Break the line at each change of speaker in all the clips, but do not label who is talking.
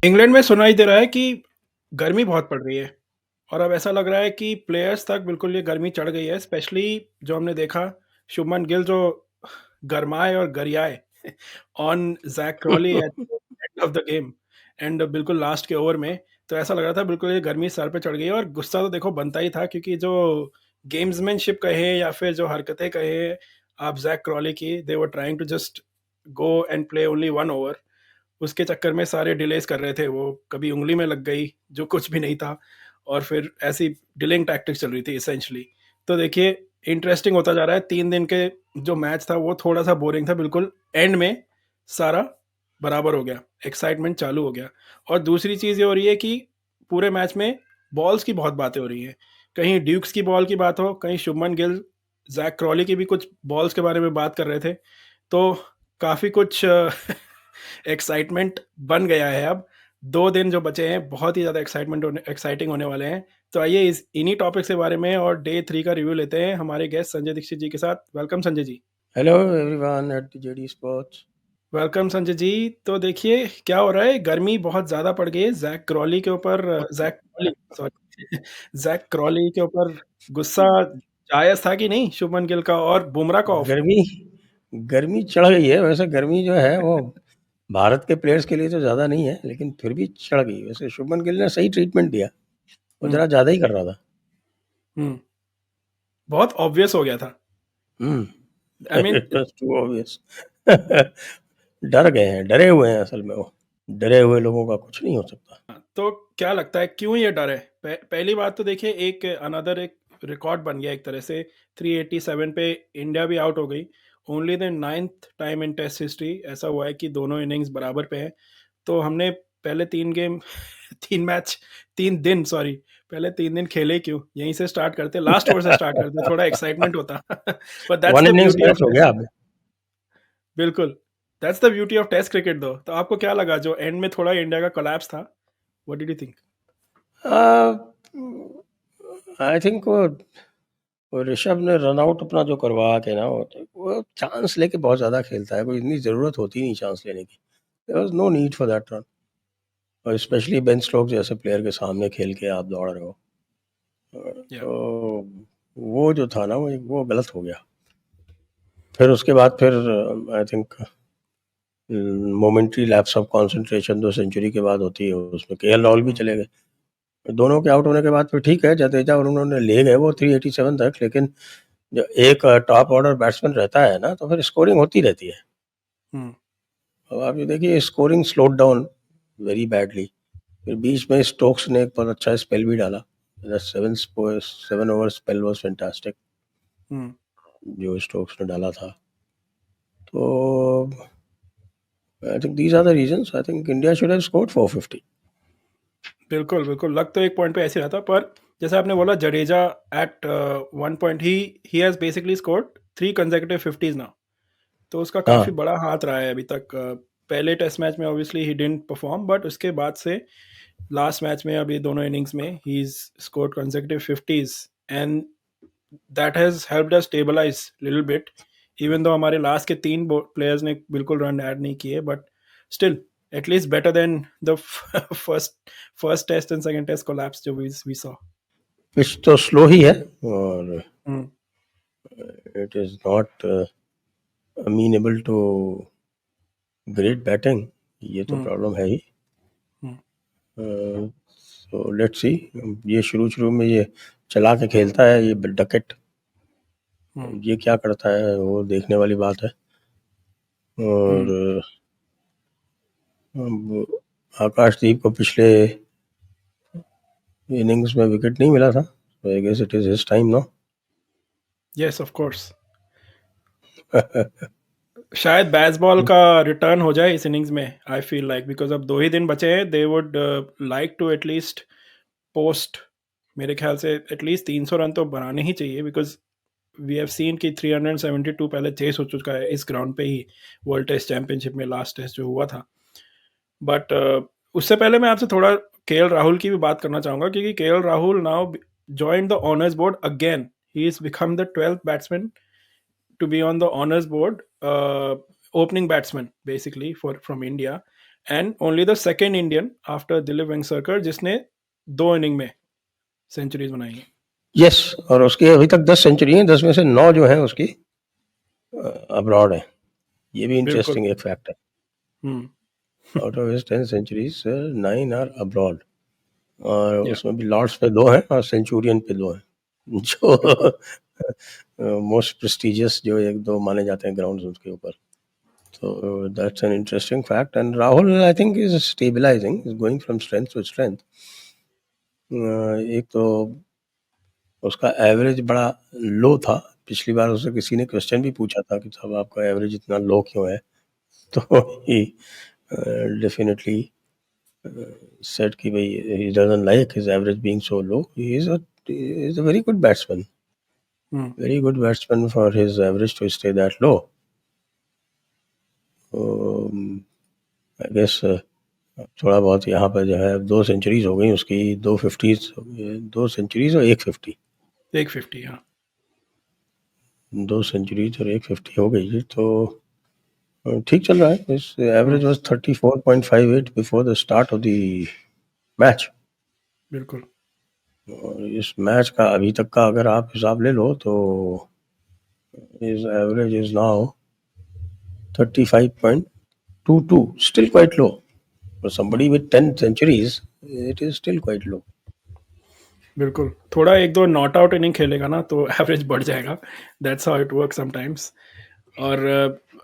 England में सुनाई दे रहा है कि गर्मी बहुत पड़ रही है और अब ऐसा लग रहा है कि प्लेयर्स तक बिल्कुल ये गर्मी चढ़ गई है। स्पेशली जो हमने देखा शुभमन गिल जो गरमाए और गरियाए on Zak Crawley at end of the game and बिल्कुल लास्ट के ओवर में। तो ऐसा लग रहा था बिल्कुल ये गर्मी सर पे चढ़ गई है और गुस्सा तो देखो बनता ही था क्योंकि जो गेम्समैनशिप कहे या फिर जो हरकतें कहे आप ज़ैक क्रॉली की, they were trying to just go and play only 1 over. उसके चक्कर में सारे डिलेज़ कर रहे थे वो, कभी उँगली में लग गई, जो कुछ भी नहीं था और फिर ऐसी डिलेइंग टैक्टिक्स चल रही थी एसेंशियली। तो देखिए इंटरेस्टिंग होता जा रहा है, 3 दिन के जो मैच था वो थोड़ा-सा बोरिंग था, बिल्कुल एंड में सारा बराबर हो गया, एक्साइटमेंट चालू हो गया। और दूसरी चीज़ ये हो रही है कि पूरे मैच में बॉल्स की बहुत बातें हो रही हैं। कहीं ड्यूक्स की बॉल की बात हो, कहीं शुभमन गिल, ज़ैक क्रॉली की भी कुछ बॉल्स के बारे में बात कर रहे थे। तो काफ़ी कुछ एक्साइटमेंट बन गया है अब। 2 दिन जो बचे हैं बहुत ही ज़्यादा एक्साइटिंग होने वाले हैं। तो आइए इस इन्हीं टॉपिक्स के बारे में और डे 3 का रिव्यू लेते हैं हमारे गेस्ट संजय दीक्षित जी के साथ। Welcome Sanjay ji.
Hello everyone at the JD Sports.
Welcome Sanjay ji. तो देखिए क्या हो रहा है, गर्मी बहुत ज़्यादा पड़ गई है। Zak Crawley sorry Zak Crawley के ऊपर गुस्सा जायज़ था कि नहीं शुभमन गिल का और बुमराह का ऑफ।
गर्मी गर्मी चढ़ गई है। वैसे गर्मी जो है वो भारत के प्लेयर्स के लिए तो ज़्यादा नहीं है, लेकिन फिर भी चढ़ गई। वैसे शुभमन गिल ने सही ट्रीटमेंट दिया, वो
हुँ,
ज़रा ज़्यादा ही कर रहा था।
हुँ। बहुत ऑब्वियस हो गया था।
हुँ।
I mean
it was too obvious. डर गए हैं, डरे हुए हैं असल में वो। डरे हुए लोगों का कुछ नहीं हो सकता।
तो क्या लगता है क्यों ये डर है? पहली बात तो देखिए एक रिकॉर्ड बन गया एक तरह से। 387 पे इंडिया भी आउट हो गई। Only the 9th time in test history ऐसा हुआ है कि दोनों इनिंग्स बराबर पे हैं। तो हमने पहले 3 गेम 3 मैच 3 दिन सॉरी पहले 3 दिन खेले क्यों? यहीं से स्टार्ट करते, लास्ट ओवर से स्टार्ट करते, थोड़ा एक्साइटमेंट होता। But that's
one
the
innings
beauty of
match हो गया
टेस्ट।
अब।
बिल्कुल, that's the beauty of test cricket though. तो आपको क्या लगा जो एंड में थोड़ा इंडिया का कोलैप्स था? What did you think?
I think वो ऋषभ ने रन आउट अपना जो करवा के ना, वो चांस लेके बहुत ज़्यादा खेलता है। कोई इतनी ज़रूरत होती नहीं चांस लेने की। There was no need for that run, और स्पेशली बेन स्टोक्स जैसे प्लेयर के सामने खेल के आप दौड़ रहे हो।
या
तो वो जो था ना, वो गलत हो गया। फिर उसके बाद फिर I think momentary lapse of concentration जो सेंचुरी के बाद होती है, उसमें केएल राहुल भी
हुँ,
चले गए। दोनों के आउट होने के बाद फिर ठीक है, जडेजा और उन्होंने ले गए वो 387 तक, लेकिन जो एक टॉप ऑर्डर बैट्समैन रहता है ना, तो फिर स्कोरिंग होती रहती है।
हुँ,
अब आप ये देखिए, scoring slowed down very badly. फिर बीच में स्टोक्स ने एक बहुत अच्छा स्पेल भी डाला। Seven over spell was fantastic
हुँ।
जो स्टोक्स ने डाला था। तो I think these are the reasons. I think India should have scored 450।
बिल्कुल, बिल्कुल, लग तो एक पॉइंट पे ऐसे रहा था पर जैसे आपने बोला Jadeja at one point he has basically scored 3 consecutive 50s now. तो उसका
हाँ,
काफ़ी बड़ा हाथ रहा है अभी तक। पहले टेस्ट मैच में obviously he didn't perform but उसके बाद से लास्ट मैच में अभी दोनों इनिंग्स में he is scored consecutive 50s and that has helped us stabilise little bit. Even though हमारे लास्ट के 3 बो प्लेयर्स ने बिल्कुल रन ऐड नहीं किए but still at least better than the first test and second test collapse जो we saw.
Pitch तो slow ही है, और
Hmm.
It is not amenable to great batting. ये तो
Hmm.
प्रॉब्लम है ही।
Hmm.
So let's see. ये शुरू शुरू में ये चला के खेलता है ये डकेट,
Hmm.
ये क्या करता है वो देखने वाली बात है। और
Hmm.
अब आकाशदीप को पिछले इनिंग्स में विकेट नहीं मिला था, तो I guess it is his time no.
Yes, of course. शायद बैसबॉल का रिटर्न हो जाए इस इनिंग्स में। आई फील लाइक बिकॉज अब 2 ही दिन बचे हैं, they would like to at least post, मेरे ख्याल से एटलीस्ट 300 रन तो बनाने ही चाहिए बिकॉज वी हैव सीन कि 372 पहले चेस हो चुका है इस ग्राउंड पे ही वर्ल्ड टेस्ट चैंपियनशिप में लास्ट टेस्ट जो हुआ था। बट उससे पहले मैं आपसे थोड़ा केएल राहुल की भी बात करना चाहूँगा क्योंकि KL Rahul now joined the honours board again. He is become the 12th batsman to be on the honors board, opening batsman basically for from India. And only the second Indian after Dilip Vengsarkar जिसने 2 inning में centuries बनाई है।
Yes, और उसकी अभी तक 10 century हैं, 10 में से 9 जो हैं उसकी अब्रॉड है। ये भी
बिल्कुल।
इंटरेस्टिंग एक फैक्ट है। Out of his 10 centuries 9 are abroad, और
या
उसमें भी लॉर्ड्स पे 2 हैं और सेंचुरियन पे 2 हैं,
बिल्कुल।
जो मोस्ट प्रेस्टिजियस जो 1-2 माने जाते हैं ग्राउंड्स उसके ऊपर। So that's an interesting fact. And Rahul, I think, is stabilizing, is going from strength to strength. एक तो उसका एवरेज बड़ा लो था। पिछली बार उससे किसी ने क्वेश्चन भी पूछा था कि साहब आपका एवरेज इतना लो क्यों है, तो ही डेफिनेटली said कि भाई he doesn't like his average being so low. He is a very good batsman. Very good batsman for his average to stay that low. I guess थोड़ा बहुत यहाँ पर जो है 2 सेंचुरीज हो गई उसकी, 2 50s, 2 सेंचुरीज और 1 50।
150, हाँ।
2 सेंचुरीज और 1 50 हो गई, तो ठीक चल रहा है। इस average was 34.58 before the start of the match.
बिल्कुल।
और इस मैच का अभी तक का अगर आप हिसाब ले लो तो his average is now 35.22, still quite low for somebody with 10 centuries. It is still quite low.
बिल्कुल, थोड़ा 1-2 नॉट आउट इनिंग खेलेगा ना तो एवरेज बढ़ जाएगा। That's how it works sometimes. और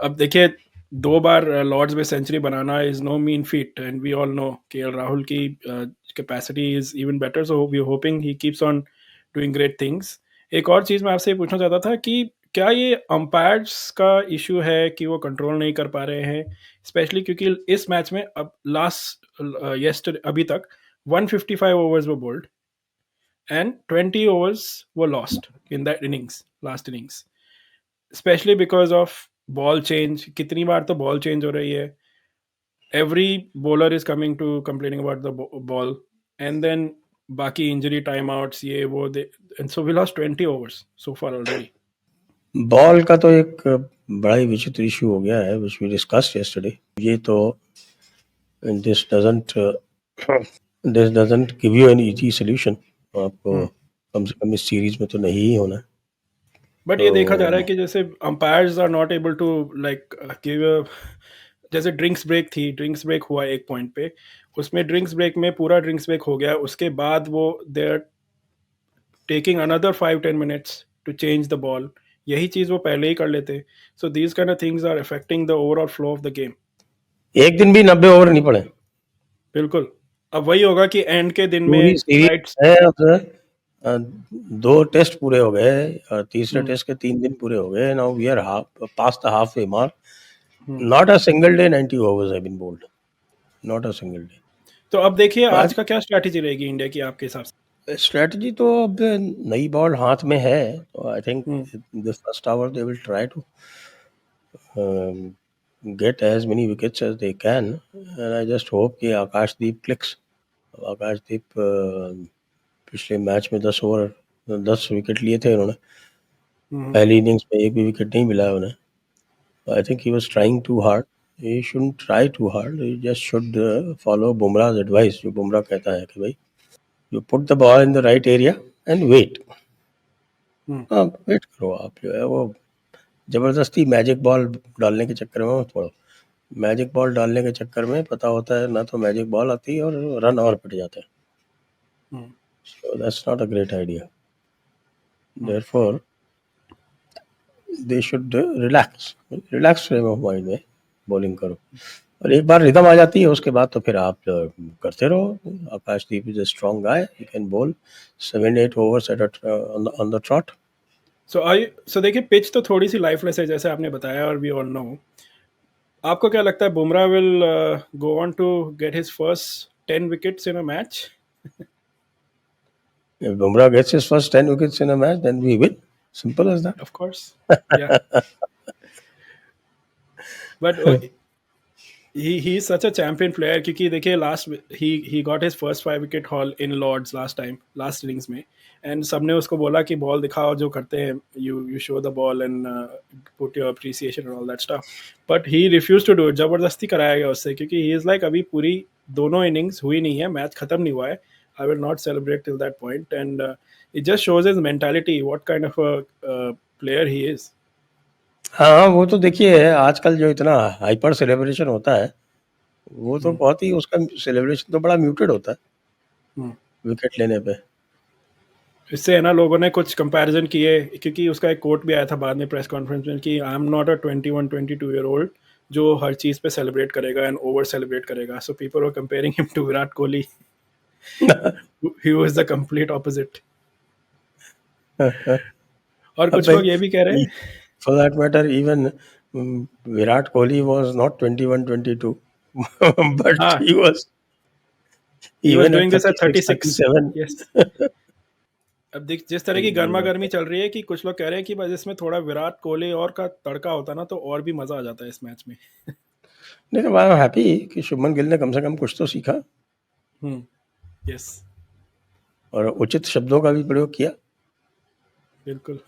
अब देखिए 2 बार लॉर्ड्स में सेंचुरी बनाना is no mean feat and we all know KL Rahul की capacity is even better, so we are hoping he keeps on doing great things. एक और चीज़ मैं आपसे ये पूछना चाहता था कि क्या ये अंपायर्स का इश्यू है कि वो कंट्रोल नहीं कर पा रहे हैं? स्पेशली क्योंकि इस मैच में अब यस्टरडे अभी तक 155 overs were bowled and 20 overs were lost in that last innings, especially because of ball change. कितनी बार तो ball change हो रही है, every bowler is coming to complaining about the ball, and then बाकी injury timeouts ये वो and so we lost 20 overs so far already.
Ball का तो एक बड़ा ही विचित्र इशू हो गया है, which we discussed yesterday. ये तो this doesn't give you an easy solution. आपको कम से कम इस सीरीज में तो नहीं ही होना है।
बट ये देखा जा रहा है कि जैसे umpires are not able to like give, जैसे ड्रिंक्स ब्रेक हुआ एक पॉइंट पे, उसमें ड्रिंक्स ब्रेक में पूरा ड्रिंक्स ब्रेक हो गया, उसके बाद वो they are taking another 5-10 minutes to change the ball. यही चीज वो पहले ही कर लेते। So these kind of things are affecting the overall flow of the game.
एक दिन भी 90 ओवर नहीं पड़े।
बिल्कुल। अब वही होगा कि एंड के दिन
पूरी
में
सीरीज है अब 2 टेस्ट पूरे हो गए और तीसरे टेस्ट के 3 दिन पूरे हो गए। Now we are past the halfway mark. Not a single day 90 overs have been bowled. Not a single day.
तो अब देखिए आज
आज
का क्या स्ट्रैटेजी रहेगी इंडिया की आपके हिसाब से?
स्ट्रेटजी तो अब नई बॉल हाथ में है, तो I think
hmm,
the first hour they will try to get as many wickets as they can, and I just hope कि आकाशदीप clicks. आकाशदीप पिछले मैच में 10 विकेट लिए थे उन्होंने। पहली इनिंग्स में एक भी विकेट नहीं मिला उन्हें। I think he was trying too hard. He shouldn't try too hard. He just should follow Bumrah's advice. जो बुमराह कहता है कि भाई you put the ball in the right area and wait. हाँ, वेट करो आप, जो है वो जबरदस्ती मैजिक बॉल डालने के चक्कर में मत पड़ो। मैजिक बॉल डालने के चक्कर में पता होता है ना तो मैजिक बॉल आती है और रन और पिट जाते हैं। So that's not a great idea. Therefore, they should relax frame of mind में बॉलिंग करो, और एक बार रिदम आ जाती है उसके बाद तो फिर आप करते रहो। Akashdeep is a strong guy, he can bowl 7-8 overs on the trot.
So देखिए पिच तो थोड़ी सी लाइफलेस है जैसे आपने बताया, और वी ऑल नो। आपको क्या लगता है Bumrah will go on to get his first 10 wickets in a match?
If Bumrah gets his first 10 wickets in a match, then we win. Simple as that.
Of course. Yeah. But he is such a champion player क्योंकि देखिए last he got his first 5 wicket haul in Lords last innings में, and सबने उसको बोला कि ball दिखाओ जो करते हैं, you show the ball and put your appreciation and all that stuff, but he refused to do it. जबरदस्ती कराया गया उससे क्योंकि he is like अभी पूरी दोनों innings हुई नहीं है, मैच खत्म नहीं हुआ है. I will not celebrate till that point, and it just shows his mentality, what kind of a player he is.
हाँ, वो तो देखिए आजकल जो इतना हाइपर सेलिब्रेशन होता है, वो तो बहुत ही उसका सेलिब्रेशन तो बड़ा म्यूटेड होता है विकेट लेने पे।
इससे है ना लोगों ने कुछ कंपैरिजन किए क्योंकि उसका एक कोट भी आया था बाद में प्रेस कॉन्फ्रेंस में कि I am not a 21-22 year old जो हर चीज पे सेलिब्रेट करेगा एंड ओवर सेलिब्रेट करेगा. So people were comparing him to Virat Kohli. He was the complete opposite. और
अब
कुछ लोग ये भी कह रहे हैं
for that matter, even Virat Kohli was not 21-22, but
हाँ,
he was
he was
even at
doing this at
36,
36.
37.
Yes. अब देख जिस तरह की गर्मा गर्मी चल रही है कि कुछ लोग कह रहे हैं कि बस इसमें थोड़ा विराट कोहली और का तड़का होता ना तो और भी मजा आ जाता है इस मैच में.
नहीं तो आई एम हैप्पी कि शुभमन गिल ने कम से कम कुछ तो सीखा
यस,
और उचित शब्दों का भी प्रयोग किया.
बिल्कुल.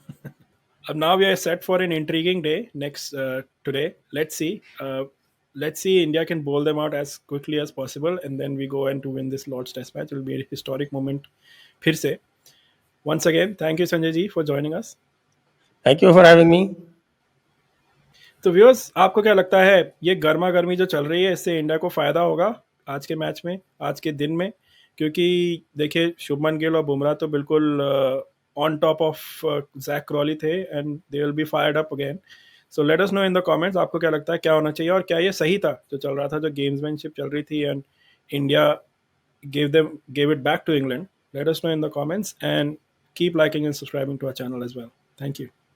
अब now we are set for an intriguing day next today. Let's see India can bowl them out as quickly as possible and then we go and to win this Lord's Test match. It will be a historic moment फिर से. Once again, thank you Sanjay ji for joining us.
Thank you for having me.
तो viewers आपको क्या लगता है ये गर्मा गर्मी जो चल रही है इससे इंडिया को फायदा होगा आज के मैच में, आज के दिन में? क्योंकि देखिए शुभमन गिल और बुमराह तो बिल्कुल on top of Zak Crawley थे and they will be fired up again. So let us know in the comments आपको क्या लगता है क्या होना चाहिए और क्या ये सही था जो चल रहा था, जो गेम्समैनशिप चल रही थी and India gave it back to England. Let us know in the comments and keep liking and subscribing to our channel as well. Thank you.